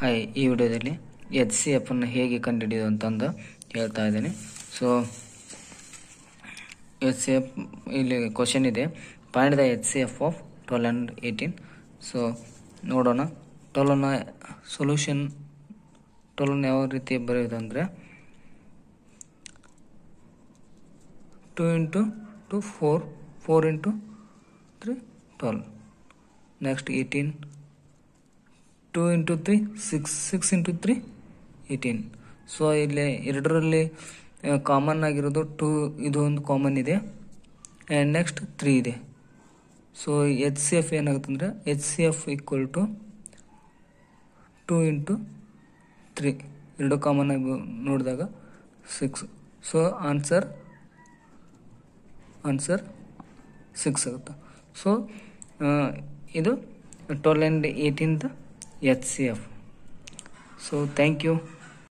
Hi, ಈ ವಿಡಿಯೋದಲ್ಲಿ H C ಎಫನ್ನು ಹೇಗೆ ಕಂಡುಹಿಡಿಯೋದು ಅಂತಂದು ಹೇಳ್ತಾ ಇದ್ದೀನಿ. ಸೊ ಎಚ್ ಸಿ ಎಫ್ ಇಲ್ಲಿ ಕ್ವಶನ್ ಇದೆ, find the H C F of 12 and 18. So ನೋಡೋಣ. 12ನ ಸೊಲ್ಯೂಷನ್ 12ನ ಯಾವ ರೀತಿ ಬರೆಯೋದು ಅಂದರೆ 2 into 2 4, 4 into 3 12. Next 18, 2 into 3 6, 6 into 3 18. So ಇಲ್ಲಿ ಎರಡರಲ್ಲಿ ಕಾಮನ್ ಆಗಿರೋದು 2, ಇದು ಒಂದು ಕಾಮನ್ ಇದೆ, ಆ್ಯಂಡ್ ನೆಕ್ಸ್ಟ್ 3 ಇದೆ. ಸೊ ಎಚ್ ಸಿ ಎಫ್ ಏನಾಗುತ್ತೆ ಅಂದರೆ H C F equal to 2 into 3, ಎರಡು ಕಾಮನ್ ಆಗಿ ನೋಡಿದಾಗ 6. ಸೊ ಆನ್ಸರ್ 6 ಆಗುತ್ತೆ. ಸೊ ಇದು 12 and 18 H C F. So thank you.